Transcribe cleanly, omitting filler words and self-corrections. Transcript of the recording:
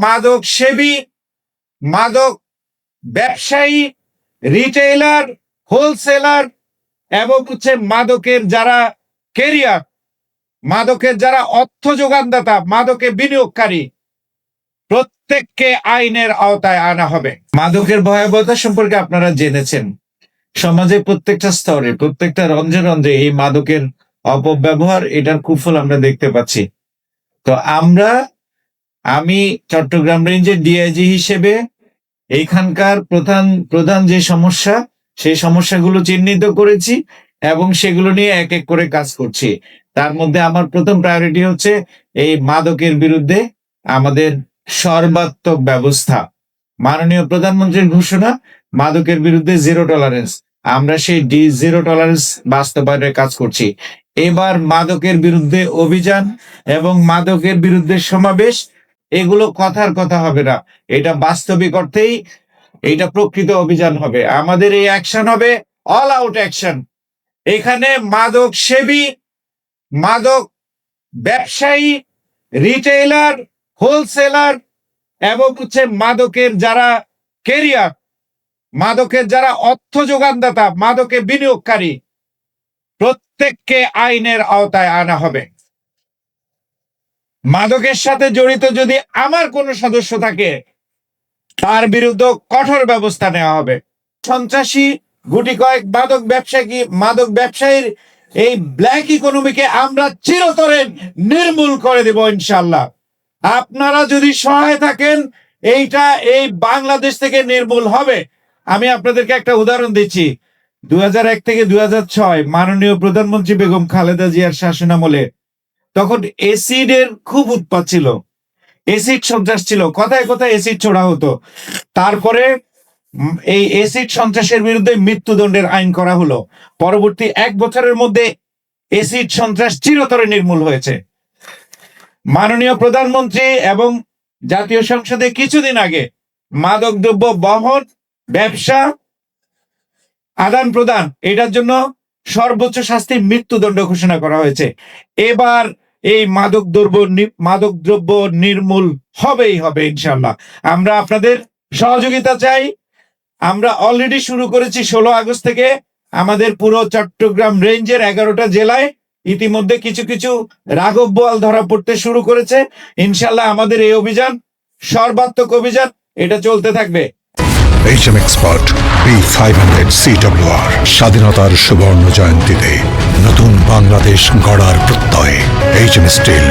মাদক সেবী, মাদক ব্যবসায়ী, রিটেইলার, হোলসেলার এবং মাদকের যারা ক্যারিয়ার, মাদকের যারা অর্থ যোগানদাতা, মাদকে বিনিয়োগকারী, প্রত্যেককে আইনের আওতায় আনা হবে। মাদকের ভয়াবহতা সম্পর্কে আপনারা জেনেছেন। সমাজে প্রত্যেকটা স্তরে, প্রত্যেকটা রঞ্জে রঞ্জে এই মাদকের অপব্যবহার, এটার কুফল আমরা দেখতে পাচ্ছি। তো আমি চট্টগ্রাম রেঞ্জের ডিআইজি হিসেবে এইখানকার প্রধান যে সমস্যা, সেই সমস্যাগুলো চিহ্নিত করেছি এবং সেগুলো নিয়ে এক এক করে কাজ করছি। তার মধ্যে আমার প্রথম প্রায়োরিটি হচ্ছে এই মাদকের বিরুদ্ধে আমাদের সর্বাত্মক ব্যবস্থা। মাননীয় প্রধানমন্ত্রীর ঘোষণা, মাদকের বিরুদ্ধে জিরো টলারেন্স। আমরা সেই জিরো টলারেন্স বাস্তবায়নের কাজ করছি। এবার মাদকের বিরুদ্ধে অভিযান এবং মাদকের বিরুদ্ধে সমাবেশ, এগুলো কথার কথা হবে না, এটা বাস্তবিক অর্থেই এটা প্রকৃত অভিযান হবে। আমাদের এই অ্যাকশন হবে অল আউট অ্যাকশন। এখানে মাদক সেবী, মাদক ব্যবসায়ী, রিটেইলার, হোলসেলার এবং মাদকের যারা ক্যারিয়ার, মাদকের যারা অর্থ যোগানদাতা, মাদকে বিনিয়োগকারী, প্রত্যেককে আইনের আওতায় আনা হবে। মাদকের সাথে জড়িত যদি আমার কোনো সদস্য থাকে, তার বিরুদ্ধে কঠোর ব্যবস্থা নেওয়া হবে। সন্ত্রাসী গুটি কয়েক মাদক ব্যবসায়ীর এই ব্ল্যাক ইকোনমিকে আমরা চিরতরে নির্মূল করে দেব ইনশাল্লাহ। আপনারা যদি সহায় থাকেন, এইটা এই বাংলাদেশ থেকে নির্মূল হবে। আমি আপনাদেরকে একটা উদাহরণ দিচ্ছি। 2001 থেকে 2006 মাননীয় প্রধানমন্ত্রী বেগম খালেদা জিয়ার শাসনামলে তখন এসিডের খুব উৎপাত ছিল, এসিড সন্ত্রাস ছিল, কথায় কথায় এসিড ছোড়া হতো। তারপরে এই এসিড সন্ত্রাসের বিরুদ্ধে মৃত্যুদণ্ডের আইন করা হলো। পরবর্তী 1 বছরের মধ্যে এসিড সন্ত্রাস চিরতরে নির্মূল হয়েছে। মাননীয় প্রধানমন্ত্রী এবং জাতীয় সংসদে কিছুদিন আগে মাদক দ্রব্য বহন, ব্যবসা, আদান প্রদান, এটার জন্য সর্বোচ্চ শাস্তি মৃত্যুদণ্ড ঘোষণা করা হয়েছে। এবার এই মাদক দ্রব্য নির্মূল হবেই হবে ইনশাল্লাহ। আমরা আপনাদের সহযোগিতা চাই। আমরা অলরেডি শুরু করেছি 16 আগস্ট থেকে আমাদের পুরো চট্টগ্রাম রেঞ্জের 11টা জেলায় ইতিমধ্যে কিছু কিছু রাঘব বোয়াল ধরা পড়তে শুরু করেছে। ইনশাল্লাহ আমাদের এই অভিযান সর্বাত্মক অভিযান, এটা চলতে থাকবে। HM Expert B500 CWR স্বাধীনতার সুবর্ণ জয়ন্তীতে নতুন বাংলাদেশ গড়ার প্রত্যয়। HM Steel।